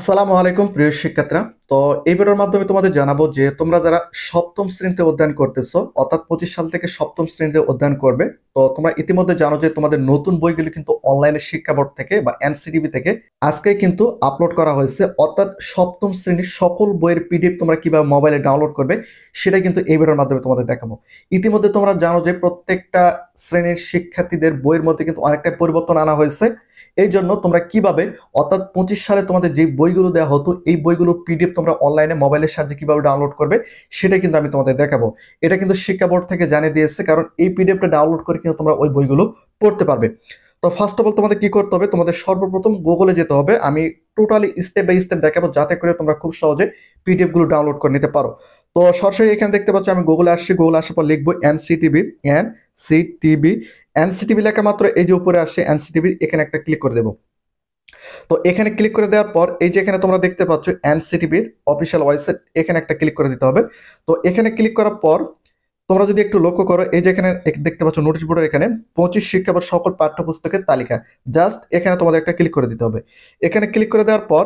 আসসালামু আলাইকুম প্রিয় শিক্ষার্থীরা। তো এই ভিডিওর মাধ্যমে তোমাদের জানাবো যে তোমরা যারা সপ্তম শ্রেণীতে অধ্যয়ন করতেছো অর্থাৎ 25 সাল থেকে সপ্তম শ্রেণীতে অধ্যয়ন করবে। তো তোমরা ইতিমধ্যে জানো যে তোমাদের নতুন বইগুলো কিন্তু অনলাইনে শিক্ষা বোর্ড থেকে বা এনসিটিবি থেকে আজকে কিন্তু আপলোড করা হয়েছে। অর্থাৎ সপ্তম শ্রেণীর সকল বইয়ের পিডিএফ তোমরা কিভাবে মোবাইলে ডাউনলোড করবে সেটা কিন্তু এই ভিডিওর মাধ্যমে তোমাদের দেখাবো। ইতিমধ্যে তোমরা জানো যে প্রত্যেকটা শ্রেণীর শিক্ষার্থীদের বইয়ের মধ্যে কিন্তু অনেকটা পরিবর্তন আনা হয়েছে। এই জন্য তোমরা কিভাবে অর্থাৎ 25 সালে তোমাদের যে বইগুলো দেওয়া হতো এই বইগুলো পিডিএফ তোমরা অনলাইনে মোবাইলের সাহায্যে কিভাবে ডাউনলোড করবে সেটা কিন্তু আমি তোমাদের দেখাবো। এটা কিন্তু শিক্ষা বোর্ড থেকে জানিয়ে দিয়েছে, কারণ এই পিডিএফটা ডাউনলোড করে কিন্তু তোমরা ওই বইগুলো পড়তে পারবে। তো ফার্স্ট অফ অল তোমাদের কি করতে হবে, তোমাদের সর্বপ্রথম গুগলে যেতে হবে। আমি টোটালি স্টেপ বাই স্টেপ দেখাবো যাতে করে তোমরা খুব সহজে পিডিএফ গুলো ডাউনলোড করে নিতে পারো। তো সরাসরি এখানে দেখতে পাচ্ছ আমি গুগলে আসছি। গুগলে আসার পর লিখবো এনসিটিবি। এনসিটিবি এনসিটিভি লেখা মাত্র এই যে উপরে আসছে এনসিটিভি, এখানে একটা ক্লিক করে দেবো। তো এখানে ক্লিক করে দেওয়ার পর এই যে এখানে তোমরা দেখতে পাচ্ছ এনসিটিভির অফিসিয়াল ওয়েবসাইট, এখানে একটা ক্লিক করে দিতে হবে। তো এখানে ক্লিক করার পর তোমরা যদি একটু লক্ষ্য করো এই যে এখানে দেখতে পাচ্ছ নোটিশ বোর্ডের এখানে 25 শিক্ষাবর্ষ সকল পাঠ্যপুস্তকের তালিকা, জাস্ট এখানে তোমাদের একটা ক্লিক করে দিতে হবে। এখানে ক্লিক করে দেওয়ার পর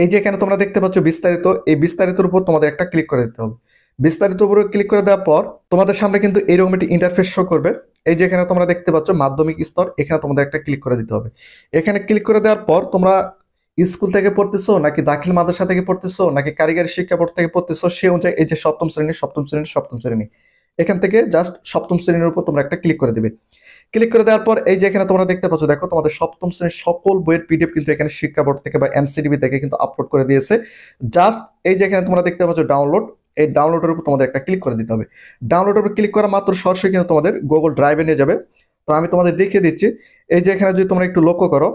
এই যে এখানে তোমরা দেখতে পাচ্ছ বিস্তারিত, এই বিস্তারিতের উপর তোমাদের একটা ক্লিক করে দিতে হবে। বিস্তারিত উপরে ক্লিক করে দেওয়ার পর তোমাদের সামনে কিন্তু এরকম একটি ইন্টারফেস শো করবে। এই যে এখানে তোমরা দেখতে পাচ্ছ মাধ্যমিক স্তর, এখানে তোমাদের একটা ক্লিক করে দিতে হবে। এখানে ক্লিক করে দেওয়ার পর তোমরা স্কুল থেকে পড়তেছো নাকি দাখিল মাদ্রাসা থেকে পড়তেছো নাকি কারিগরি শিক্ষা বোর্ড থেকে পড়তেছো সে অনুযায়ী এই যে সপ্তম শ্রেণী এখান থেকে জাস্ট সপ্তম শ্রেণীর উপর তোমরা একটা ক্লিক করে দিবে। ক্লিক করে দেওয়ার পর এই যে এখানে তোমরা দেখতে পাচ্ছ, দেখো তোমাদের সপ্তম শ্রেণীর সকল বইয়ের পিডিএফ কিন্তু এখানে শিক্ষা বোর্ড থেকে বা এনসিটিভি থেকে কিন্তু আপলোড করে দিয়েছে। জাস্ট এই যে এখানে তোমরা দেখতে পাচ্ছ ডাউনলোড, এই ডাউনলোডের উপর তোমাদের একটা ক্লিক করে দিতে হবে। ডাউনলোডের উপর ক্লিক করা মাত্র সরাসরি কিন্তু তোমাদের গুগল ড্রাইভে নিয়ে যাবে। তো আমি তোমাদের দেখিয়ে দিচ্ছি। এই যে এখানে যদি তোমরা একটু লক্ষ্য করো,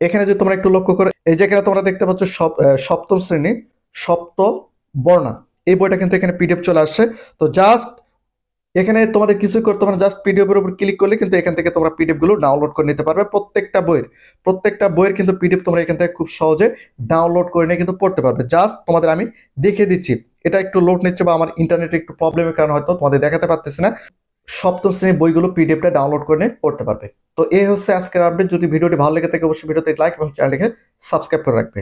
এখানে যদি তোমরা একটু লক্ষ্য করো এই যে এখানে তোমরা দেখতে পাচ্ছ সপ্তম শ্রেণী সপ্ত বর্ণা, এই বইটা কিন্তু এখানে পিডিএফ চলে আসছে। তো জাস্ট এখানে তোমাদের কিছুই করতে হবে না, জাস্ট পিডিএফ এর উপর ক্লিক করলে কিন্তু এখান থেকে তোমরা পিডিএফ গুলো ডাউনলোড করে নিতে পারবে। প্রত্যেকটা বইয়ের কিন্তু পিডিএফ তোমরা এখান থেকে খুব সহজে ডাউনলোড করে নিয়ে কিন্তু পড়তে পারবে। জাস্ট তোমাদের আমি দেখিয়ে দিচ্ছি, এটা একটু লোড নিচ্ছে বা আমার ইন্টারনেটে একটু প্রবলেমের কারণে হয়তো তোমাদের দেখাতে পারতেছি না। সপ্তম শ্রেণীর বইগুলো পিডিএফটা ডাউনলোড করে নিয়ে পড়তে পারবে। তো এই হচ্ছে আজকের আপডেট। যদি ভিডিওটি ভালো লেগে থাকে অবশ্যই ভিডিওতে লাইক এবং চ্যানেলটিকে সাবস্ক্রাইব করে রাখবে।